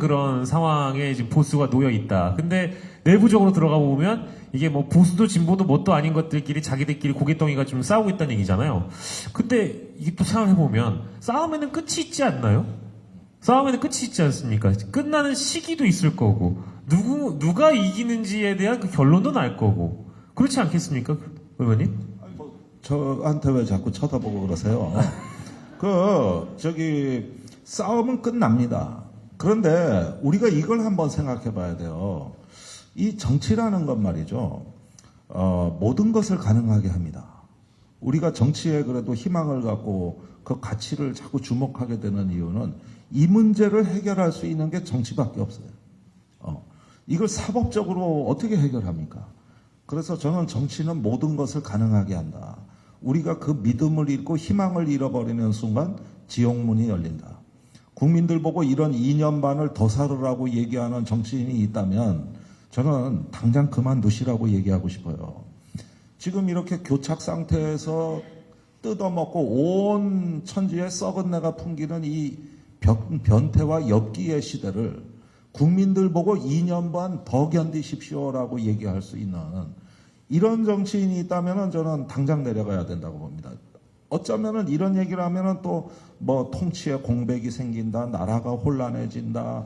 그런 상황에 지금 보수가 놓여 있다. 근데 내부적으로 들어가 보면 이게 뭐 보수도 진보도 뭣도 아닌 것들끼리 자기들끼리 고깃덩이가 좀 싸우고 있다는 얘기잖아요. 근데 이게 또 생각해 보면 싸움에는 끝이 있지 않나요? 싸움에는 끝이 있지 않습니까? 끝나는 시기도 있을 거고 누가 이기는지에 대한 그 결론도 날 거고 그렇지 않겠습니까, 의원님? 저한테 왜 자꾸 쳐다보고 그러세요? 싸움은 끝납니다. 그런데 우리가 이걸 한번 생각해 봐야 돼요. 이 정치라는 건 말이죠. 모든 것을 가능하게 합니다. 우리가 정치에 그래도 희망을 갖고 그 가치를 자꾸 주목하게 되는 이유는 이 문제를 해결할 수 있는 게 정치밖에 없어요. 이걸 사법적으로 어떻게 해결합니까? 그래서 저는 정치는 모든 것을 가능하게 한다. 우리가 그 믿음을 잃고 희망을 잃어버리는 순간 지옥문이 열린다. 국민들 보고 이런 2년 반을 더 살으라고 얘기하는 정치인이 있다면 저는 당장 그만두시라고 얘기하고 싶어요. 지금 이렇게 교착 상태에서 뜯어먹고 온 천지에 썩은 내가 풍기는 이 변태와 엽기의 시대를 국민들 보고 2년 반 더 견디십시오라고 얘기할 수 있는 이런 정치인이 있다면 저는 당장 내려가야 된다고 봅니다. 어쩌면은 이런 얘기를 하면은 또 뭐 통치에 공백이 생긴다, 나라가 혼란해진다,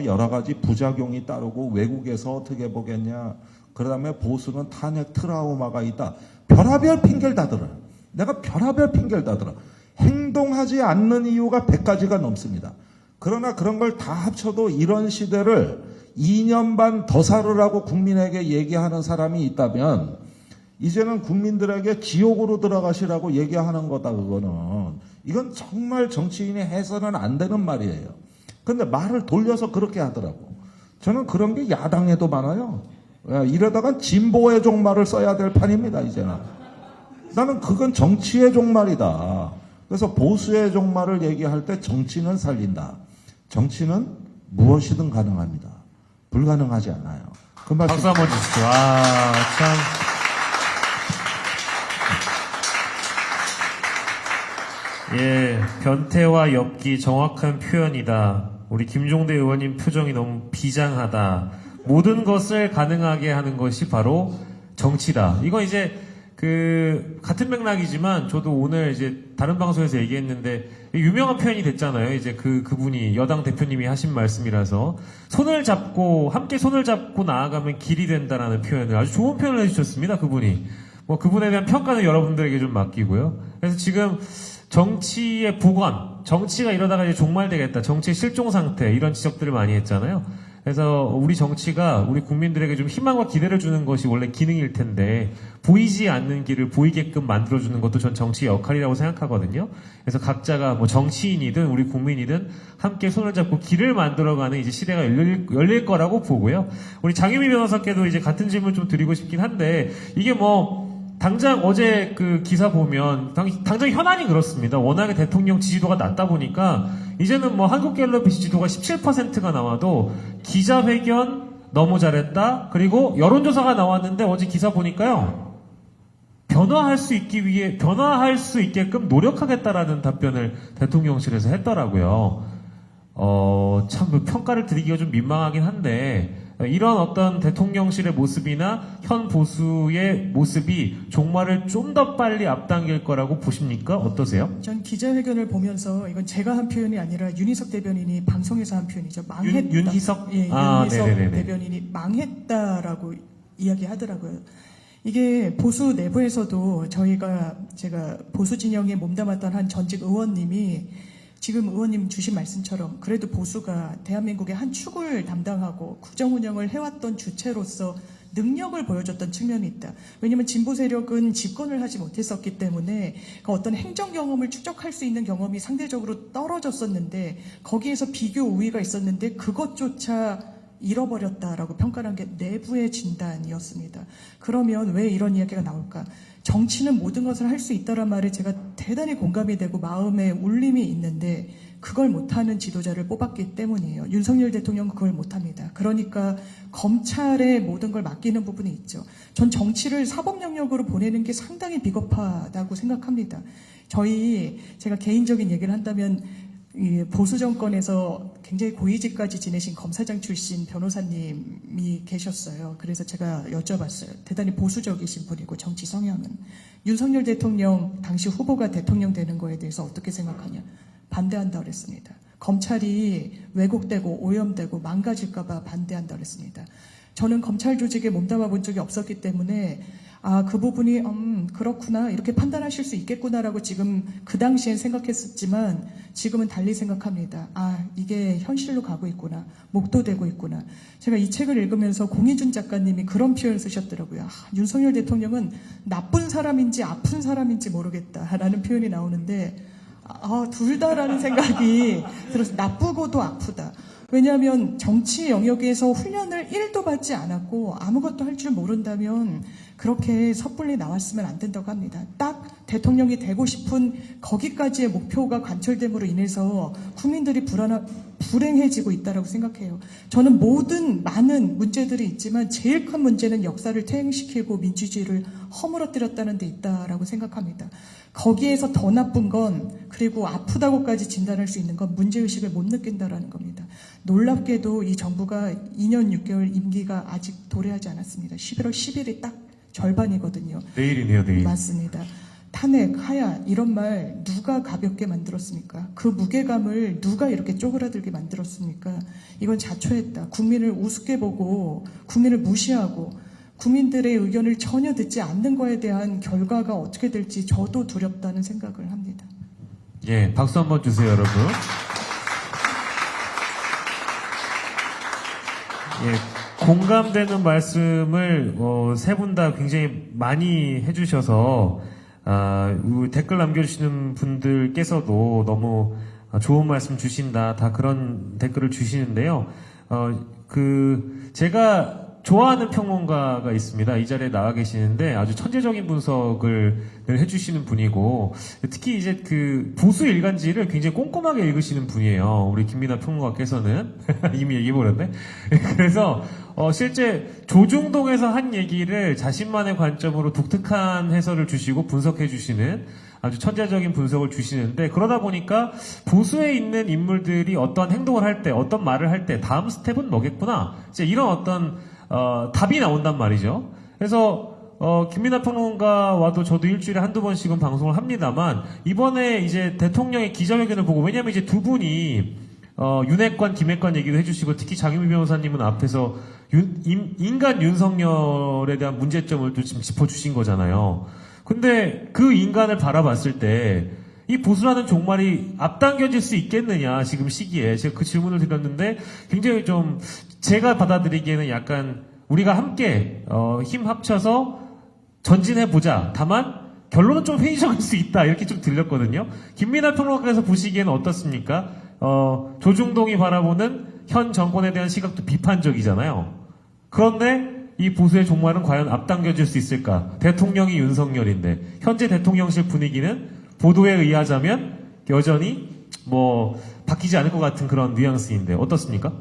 여러 가지 부작용이 따르고 외국에서 어떻게 보겠냐. 그 다음에 보수는 탄핵 트라우마가 있다. 별하별 핑계를 다 들어요. 내가 별하별 핑계를 다 들어. 행동하지 않는 이유가 100가지가 넘습니다. 그러나 그런 걸 다 합쳐도 이런 시대를 2년 반 더 살으라고 국민에게 얘기하는 사람이 있다면 이제는 국민들에게 지옥으로 들어가시라고 얘기하는 거다. 이건 정말 정치인이 해서는 안 되는 말이에요. 근데 말을 돌려서 그렇게 하더라고. 저는 그런 게 야당에도 많아요. 이러다간 진보의 종말을 써야 될 판입니다. 이제는. 나는 그건 정치의 종말이다. 그래서 보수의 종말을 얘기할 때 정치는 살린다. 정치는 무엇이든 가능합니다. 불가능하지 않아요. 그 말씀. 박수 한번 주시죠. 참. 예, 변태와 엽기 정확한 표현이다. 우리 김종대 의원님 표정이 너무 비장하다. 모든 것을 가능하게 하는 것이 바로 정치다. 이건 이제 같은 맥락이지만 저도 오늘 이제 다른 방송에서 얘기했는데 유명한 표현이 됐잖아요. 이제 그분이 여당 대표님이 하신 말씀이라서 함께 손을 잡고 나아가면 길이 된다라는 표현을 아주 좋은 표현을 해주셨습니다. 그분이. 그분에 대한 평가는 여러분들에게 좀 맡기고요. 그래서 지금 정치의 복원, 정치가 이러다가 이제 종말되겠다, 정치의 실종 상태, 이런 지적들을 많이 했잖아요. 그래서 우리 정치가 우리 국민들에게 좀 희망과 기대를 주는 것이 원래 기능일 텐데 보이지 않는 길을 보이게끔 만들어주는 것도 전 정치의 역할이라고 생각하거든요. 그래서 각자가 정치인이든 우리 국민이든 함께 손을 잡고 길을 만들어가는 이제 시대가 열릴 거라고 보고요. 우리 장유미 변호사께도 이제 같은 질문 좀 드리고 싶긴 한데 이게 당장 어제 그 기사 보면 당장 현안이 그렇습니다. 워낙에 대통령 지지도가 낮다 보니까 이제는 한국갤럽의 지지도가 17%가 나와도 기자회견 너무 잘했다. 그리고 여론조사가 나왔는데 어제 기사 보니까요. 변화할 수 있게끔 노력하겠다라는 답변을 대통령실에서 했더라고요. 참 평가를 드리기가 좀 민망하긴 한데 이런 어떤 대통령실의 모습이나 현 보수의 모습이 종말을 좀 더 빨리 앞당길 거라고 보십니까? 어떠세요? 전 기자회견을 보면서 이건 제가 한 표현이 아니라 윤희석 대변인이 방송에서 한 표현이죠. 망했다. 윤희석? 예, 윤희석 네네네네. 대변인이 망했다라고 이야기하더라고요. 이게 보수 내부에서도 제가 보수 진영에 몸담았던 한 전직 의원님이 지금 의원님 주신 말씀처럼 그래도 보수가 대한민국의 한 축을 담당하고 국정 운영을 해왔던 주체로서 능력을 보여줬던 측면이 있다. 왜냐하면 진보 세력은 집권을 하지 못했었기 때문에 그 어떤 행정 경험을 축적할 수 있는 경험이 상대적으로 떨어졌었는데 거기에서 비교 우위가 있었는데 그것조차 잃어버렸다라고 평가한 게 내부의 진단이었습니다. 그러면 왜 이런 이야기가 나올까? 정치는 모든 것을 할 수 있다란 말에 제가 대단히 공감이 되고 마음에 울림이 있는데 그걸 못하는 지도자를 뽑았기 때문이에요. 윤석열 대통령은 그걸 못합니다. 그러니까 검찰에 모든 걸 맡기는 부분이 있죠. 전 정치를 사법 영역으로 보내는 게 상당히 비겁하다고 생각합니다. 제가 개인적인 얘기를 한다면 이 보수 정권에서 굉장히 고위직까지 지내신 검사장 출신 변호사님이 계셨어요. 그래서 제가 여쭤봤어요. 대단히 보수적이신 분이고 정치 성향은 윤석열 대통령 당시 후보가 대통령 되는 거에 대해서 어떻게 생각하냐? 반대한다 그랬습니다. 검찰이 왜곡되고 오염되고 망가질까봐 반대한다 그랬습니다. 저는 검찰 조직에 몸담아 본 적이 없었기 때문에 그 부분이 그렇구나 이렇게 판단하실 수 있겠구나라고 지금 그 당시엔 생각했었지만 지금은 달리 생각합니다. 이게 현실로 가고 있구나. 목도되고 있구나. 제가 이 책을 읽으면서 공희준 작가님이 그런 표현을 쓰셨더라고요. 윤석열 대통령은 나쁜 사람인지 아픈 사람인지 모르겠다라는 표현이 나오는데 둘 다라는 생각이 들어서 나쁘고도 아프다. 왜냐하면 정치 영역에서 훈련을 1도 받지 않았고 아무것도 할 줄 모른다면 그렇게 섣불리 나왔으면 안 된다고 합니다. 딱 대통령이 되고 싶은 거기까지의 목표가 관철됨으로 인해서 국민들이 불행해지고 있다고 생각해요. 저는 많은 문제들이 있지만 제일 큰 문제는 역사를 퇴행시키고 민주주의를 허물어뜨렸다는 데 있다라고 생각합니다. 거기에서 더 나쁜 건 그리고 아프다고까지 진단할 수 있는 건 문제의식을 못 느낀다라는 겁니다. 놀랍게도 이 정부가 2년 6개월 임기가 아직 도래하지 않았습니다. 11월 10일이 딱 절반이거든요. 내일이네요, 내일. 맞습니다. 탄핵, 하야 이런 말 누가 가볍게 만들었습니까? 그 무게감을 누가 이렇게 쪼그라들게 만들었습니까? 이건 자초했다. 국민을 우습게 보고 국민을 무시하고 국민들의 의견을 전혀 듣지 않는 거에 대한 결과가 어떻게 될지 저도 두렵다는 생각을 합니다. 예, 박수 한번 주세요, 여러분. 예, 공감되는 말씀을 세 분 다 굉장히 많이 해주셔서 댓글 남겨주시는 분들께서도 너무 좋은 말씀 주신다, 다 그런 댓글을 주시는데요. 제가 좋아하는 평론가가 있습니다. 이 자리에 나와 계시는데 아주 천재적인 분석을 늘 해주시는 분이고 특히 이제 그 보수 일간지를 굉장히 꼼꼼하게 읽으시는 분이에요. 우리 김민하 평론가께서는 이미 얘기해버렸네. 그래서 실제 조중동에서 한 얘기를 자신만의 관점으로 독특한 해설을 주시고 분석해 주시는 아주 천재적인 분석을 주시는데 그러다 보니까 보수에 있는 인물들이 어떤 행동을 할 때, 어떤 말을 할 때 다음 스텝은 뭐겠구나. 이제 이런 어떤 답이 나온단 말이죠. 그래서 김민하 평론가와도 저도 일주일에 한두 번씩은 방송을 합니다만 이번에 이제 대통령의 기자회견을 보고 왜냐면 이제 두 분이 윤핵관, 김핵관 얘기도 해주시고 특히 장유미 변호사님은 앞에서 인간 윤석열에 대한 문제점을 또 지금 짚어주신 거잖아요. 근데 그 인간을 바라봤을 때 이 보수라는 종말이 앞당겨질 수 있겠느냐 지금 시기에 제가 그 질문을 드렸는데 굉장히 좀 제가 받아들이기에는 약간 우리가 함께 힘 합쳐서 전진해보자. 다만 결론은 좀 회의적일 수 있다. 이렇게 좀 들렸거든요. 김민하 평론가께서 보시기에는 어떻습니까? 조중동이 바라보는 현 정권에 대한 시각도 비판적이잖아요. 그런데 이 보수의 종말은 과연 앞당겨질 수 있을까? 대통령이 윤석열인데 현재 대통령실 분위기는 보도에 의하자면 여전히 바뀌지 않을 것 같은 그런 뉘앙스인데 어떻습니까?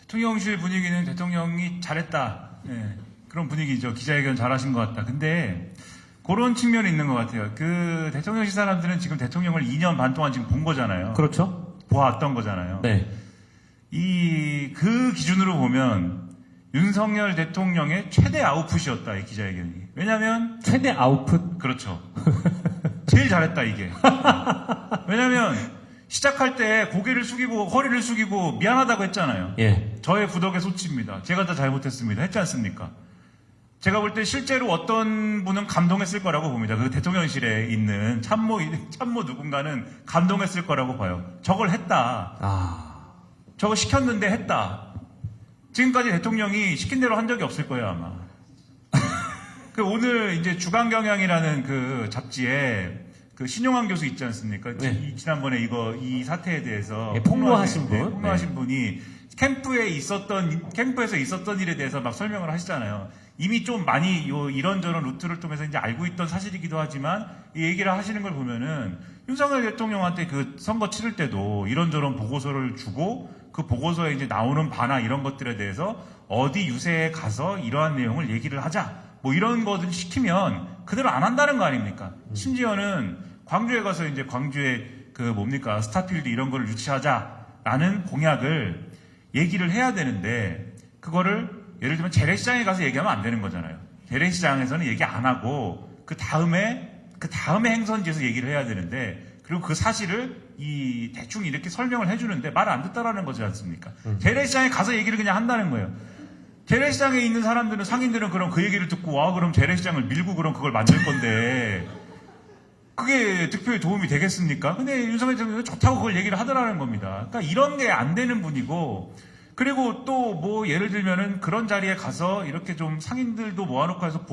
대통령실 분위기는 대통령이 잘했다. 예, 그런 분위기죠. 기자회견 잘하신 것 같다. 근데 그런 측면이 있는 것 같아요. 그 대통령실 사람들은 지금 대통령을 2년 반 동안 지금 본 거잖아요. 그렇죠. 보았던 거잖아요. 네. 그 기준으로 보면 윤석열 대통령의 최대 아웃풋이었다. 이 기자회견이. 왜냐면 최대 아웃풋? 그렇죠. 제일 잘했다 이게. 왜냐면 시작할 때 고개를 숙이고 허리를 숙이고 미안하다고 했잖아요. 예. 저의 부덕의 소치입니다. 제가 다 잘못했습니다. 했지 않습니까? 제가 볼 때 실제로 어떤 분은 감동했을 거라고 봅니다. 그 대통령실에 있는 참모 누군가는 감동했을 거라고 봐요. 저걸 했다. 저거 시켰는데 했다. 지금까지 대통령이 시킨 대로 한 적이 없을 거예요, 아마. 오늘 이제 주간경향이라는 그 잡지에 그 신용환 교수 있지 않습니까? 네. 지난번에 이 사태에 대해서 폭로하신 분. 폭로하신 분이 캠프에서 있었던 일에 대해서 막 설명을 하시잖아요. 이미 좀 많이 이런저런 루트를 통해서 이제 알고 있던 사실이기도 하지만 이 얘기를 하시는 걸 보면은 윤석열 대통령한테 그 선거 치를 때도 이런저런 보고서를 주고 그 보고서에 이제 나오는 바나 이런 것들에 대해서 어디 유세에 가서 이러한 내용을 얘기를 하자. 이런 거든 시키면 그대로 안 한다는 거 아닙니까? 심지어는 광주에 가서 이제 광주에 스타필드 이런 거를 유치하자라는 공약을 얘기를 해야 되는데, 그거를 예를 들면 재래시장에 가서 얘기하면 안 되는 거잖아요. 재래시장에서는 얘기 안 하고 그 다음에 행선지에서 얘기를 해야 되는데, 그리고 그 사실을 대충 이렇게 설명을 해주는데 말을 안 듣다라는 거지 않습니까? 재래시장에 가서 얘기를 그냥 한다는 거예요. 재래시장에 있는 사람들은, 상인들은 그럼 그 얘기를 듣고, 그럼 재래시장을 밀고 그럼 그걸 만들 건데, 그게 득표에 도움이 되겠습니까? 근데 윤석열 대통령은 좋다고 그걸 얘기를 하더라는 겁니다. 그러니까 이런 게 안 되는 분이고, 그리고 또 뭐 예를 들면은 그런 자리에 가서 이렇게 좀 상인들도 모아놓고 해서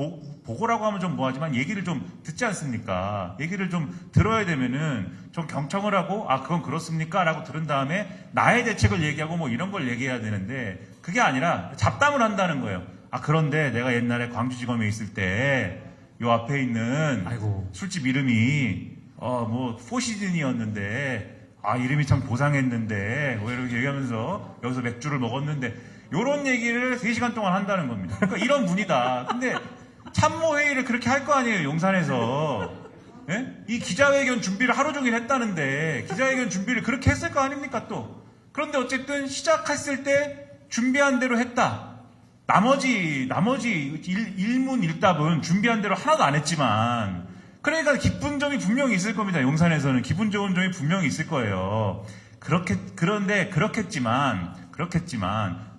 보고라고 하면 좀 뭐하지만 얘기를 좀 듣지 않습니까? 얘기를 좀 들어야 되면은 좀 경청을 하고, 그건 그렇습니까? 라고 들은 다음에 나의 대책을 얘기하고 뭐 이런 걸 얘기해야 되는데, 그게 아니라 잡담을 한다는 거예요. 그런데 내가 옛날에 광주지검에 있을 때 요 앞에 있는 아이고. 술집 이름이 포시즌이었는데 이름이 참 고상했는데 뭐 이렇게 얘기하면서 여기서 맥주를 먹었는데, 요런 얘기를 3시간 동안 한다는 겁니다. 그러니까 이런 분이다. 근데 참모회의를 그렇게 할 거 아니에요, 용산에서. 예? 이 기자회견 준비를 하루 종일 했다는데 기자회견 준비를 그렇게 했을 거 아닙니까 또. 그런데 어쨌든 시작했을 때 준비한 대로 했다. 나머지 일문일답은 준비한 대로 하나도 안 했지만, 그러니까 기쁜 점이 분명히 있을 겁니다. 용산에서는 기분 좋은 점이 분명히 있을 거예요. 그런데 그렇겠지만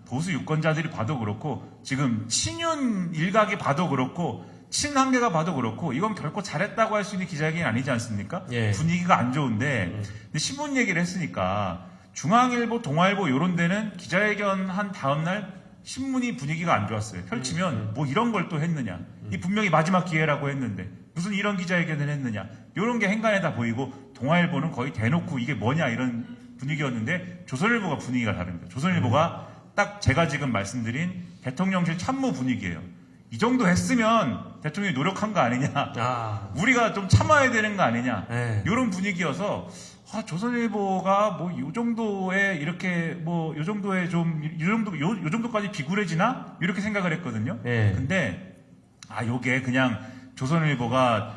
보수 유권자들이 봐도 그렇고, 지금 친윤 일각이 봐도 그렇고, 친한계가 봐도 그렇고, 이건 결코 잘했다고 할 수 있는 기자회견이 아니지 않습니까? 예. 분위기가 안 좋은데, 근데 신문 얘기를 했으니까 중앙일보, 동아일보 이런 데는 기자회견 한 다음날 신문이 분위기가 안 좋았어요. 펼치면 뭐 이런 걸 또 했느냐. 이 분명히 마지막 기회라고 했는데 무슨 이런 기자회견을 했느냐. 이런 게 행간에다 보이고, 동아일보는 거의 대놓고 이게 뭐냐 이런 분위기였는데, 조선일보가 분위기가 다릅니다. 조선일보가 딱 제가 지금 말씀드린 대통령실 참모 분위기예요. 이 정도 했으면 대통령이 노력한 거 아니냐. 우리가 좀 참아야 되는 거 아니냐. 네. 이런 분위기여서 조선일보가 뭐 요 정도에 이렇게 뭐 요 정도에 좀 요 정도까지 비굴해지나 이렇게 생각을 했거든요. 네. 근데 요게 그냥 조선일보가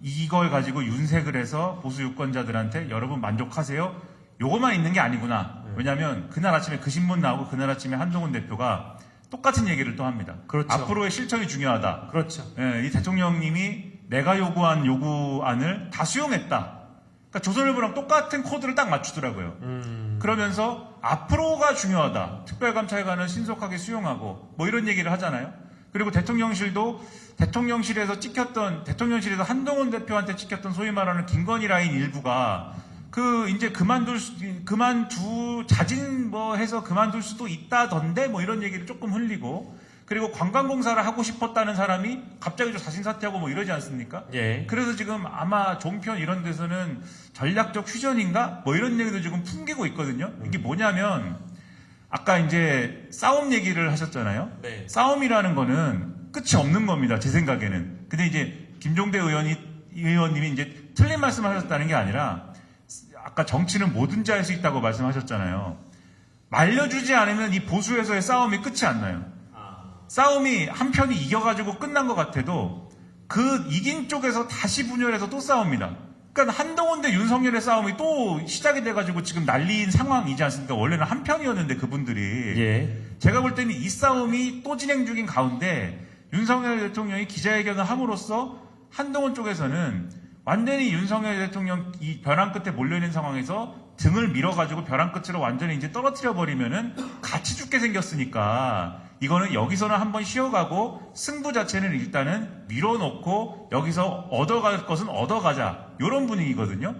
이걸 가지고 윤색을 해서 보수 유권자들한테 여러분 만족하세요, 요거만 있는 게 아니구나. 왜냐하면 그날 아침에 그 신문 나오고 그날 아침에 한동훈 대표가 똑같은 얘기를 또 합니다. 그렇죠. 앞으로의 실천이 중요하다. 그렇죠. 이 대통령님이 내가 요구한 요구안을 다 수용했다. 그러니까 조선일보랑 똑같은 코드를 딱 맞추더라고요. 그러면서 앞으로가 중요하다. 특별감찰관을 신속하게 수용하고 뭐 이런 얘기를 하잖아요. 그리고 대통령실에서 한동훈 대표한테 찍혔던 소위 말하는 김건희 라인 일부가 이제 자진 해서 그만둘 수도 있다던데 뭐 이런 얘기를 조금 흘리고, 그리고 관광공사를 하고 싶었다는 사람이 갑자기 좀 자진 사퇴하고 뭐 이러지 않습니까? 예. 그래서 지금 아마 종편 이런 데서는 전략적 휴전인가? 뭐 이런 얘기도 지금 풍기고 있거든요. 이게 뭐냐면, 아까 이제 싸움 얘기를 하셨잖아요. 네. 싸움이라는 거는 끝이 없는 겁니다, 제 생각에는. 근데 이제 김종대 의원님이 이제 틀린 말씀을 하셨다는 게 아니라, 아까 정치는 뭐든지 할 수 있다고 말씀하셨잖아요. 말려주지 않으면 이 보수에서의 싸움이 끝이 안 나요. 싸움이 한 편이 이겨가지고 끝난 것 같아도 그 이긴 쪽에서 다시 분열해서 또 싸웁니다. 그러니까 한동훈 대 윤석열의 싸움이 또 시작이 돼가지고 지금 난리인 상황이지 않습니까? 원래는 한 편이었는데 그분들이. 예. 제가 볼 때는 이 싸움이 또 진행 중인 가운데 윤석열 대통령이 기자회견을 함으로써 한동훈 쪽에서는 완전히 윤석열 대통령 이 벼랑 끝에 몰려있는 상황에서 등을 밀어가지고 벼랑 끝으로 완전히 이제 떨어뜨려 버리면은 같이 죽게 생겼으니까, 이거는 여기서는 한번 쉬어가고 승부 자체는 일단은 밀어놓고 여기서 얻어갈 것은 얻어가자, 이런 분위기거든요.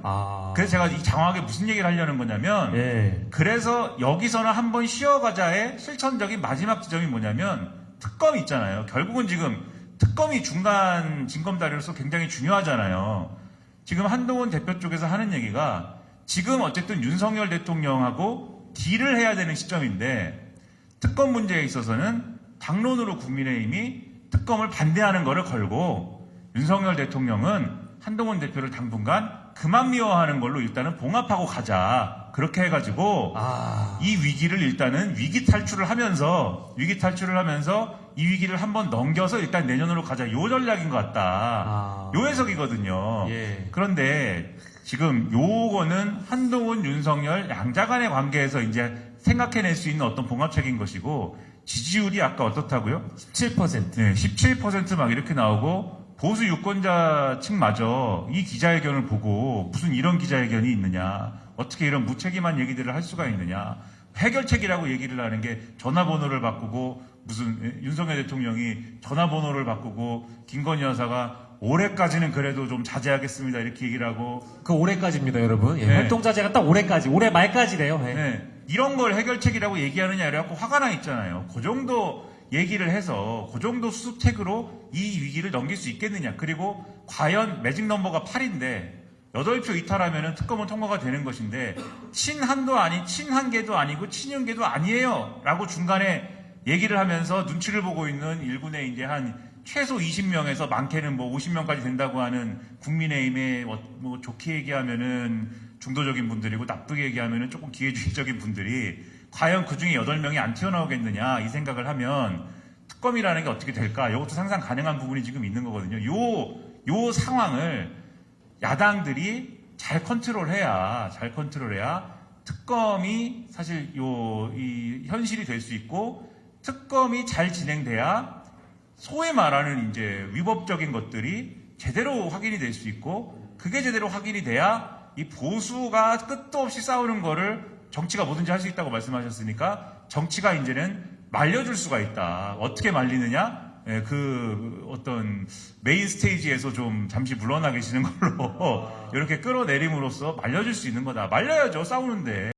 그래서 제가 이 장황하게 무슨 얘기를 하려는 거냐면, 예. 그래서 여기서는 한번 쉬어가자의 실천적인 마지막 지점이 뭐냐면 특검이 있잖아요. 결국은 지금 특검이 중간 징검다리로서 굉장히 중요하잖아요. 지금 한동훈 대표 쪽에서 하는 얘기가, 지금 어쨌든 윤석열 대통령하고 딜을 해야 되는 시점인데, 특검 문제에 있어서는 당론으로 국민의힘이 특검을 반대하는 거를 걸고, 윤석열 대통령은 한동훈 대표를 당분간 그만 미워하는 걸로 일단은 봉합하고 가자. 그렇게 해가지고 이 위기를 일단은 위기 탈출을 하면서 이 위기를 한번 넘겨서 일단 내년으로 가자. 요 전략인 것 같다. 요 해석이거든요. 예. 그런데 지금 요거는 한동훈, 윤석열 양자 간의 관계에서 이제 생각해낼 수 있는 어떤 봉합책인 것이고, 지지율이 아까 어떻다고요? 17%. 네, 17% 이렇게 나오고, 보수 유권자 측마저 이 기자회견을 보고 무슨 이런 기자회견이 있느냐, 어떻게 이런 무책임한 얘기들을 할 수가 있느냐, 해결책이라고 얘기를 하는 게 전화번호를 바꾸고, 무슨 윤석열 대통령이 전화번호를 바꾸고, 김건희 여사가 올해까지는 그래도 좀 자제하겠습니다 이렇게 얘기를 하고, 그 올해까지입니다, 여러분. 예, 네. 활동 자제가 딱 올해까지, 올해 말까지래요. 예. 네, 이런 걸 해결책이라고 얘기하느냐 이래갖고 화가 나 있잖아요. 그 정도 얘기를 해서 그 정도 수습책으로 이 위기를 넘길 수 있겠느냐. 그리고 과연 매직 넘버가 8인데 8표 이탈하면은 특검은 통과가 되는 것인데, 친한도 아닌 친한계도 아니고 친윤계도 아니에요 라고 중간에 얘기를 하면서 눈치를 보고 있는 일군의 이제 한 최소 20명에서 많게는 뭐 50명까지 된다고 하는 국민의힘에 뭐 좋게 얘기하면은 중도적인 분들이고 나쁘게 얘기하면은 조금 기회주의적인 분들이 과연 그 중에 8명이 안 튀어나오겠느냐 이 생각을 하면 특검이라는 게 어떻게 될까? 이것도 상상 가능한 부분이 지금 있는 거거든요. 요 상황을 야당들이 잘 컨트롤해야 특검이 사실 이 현실이 될 수 있고, 특검이 잘 진행돼야 소위 말하는 이제 위법적인 것들이 제대로 확인이 될 수 있고, 그게 제대로 확인이 돼야 이 보수가 끝도 없이 싸우는 거를 정치가 뭐든지 할 수 있다고 말씀하셨으니까, 정치가 이제는 말려줄 수가 있다. 어떻게 말리느냐? 예, 그 어떤 메인 스테이지에서 좀 잠시 물러나 계시는 걸로 이렇게 끌어내림으로써 말려줄 수 있는 거다. 말려야죠, 싸우는데.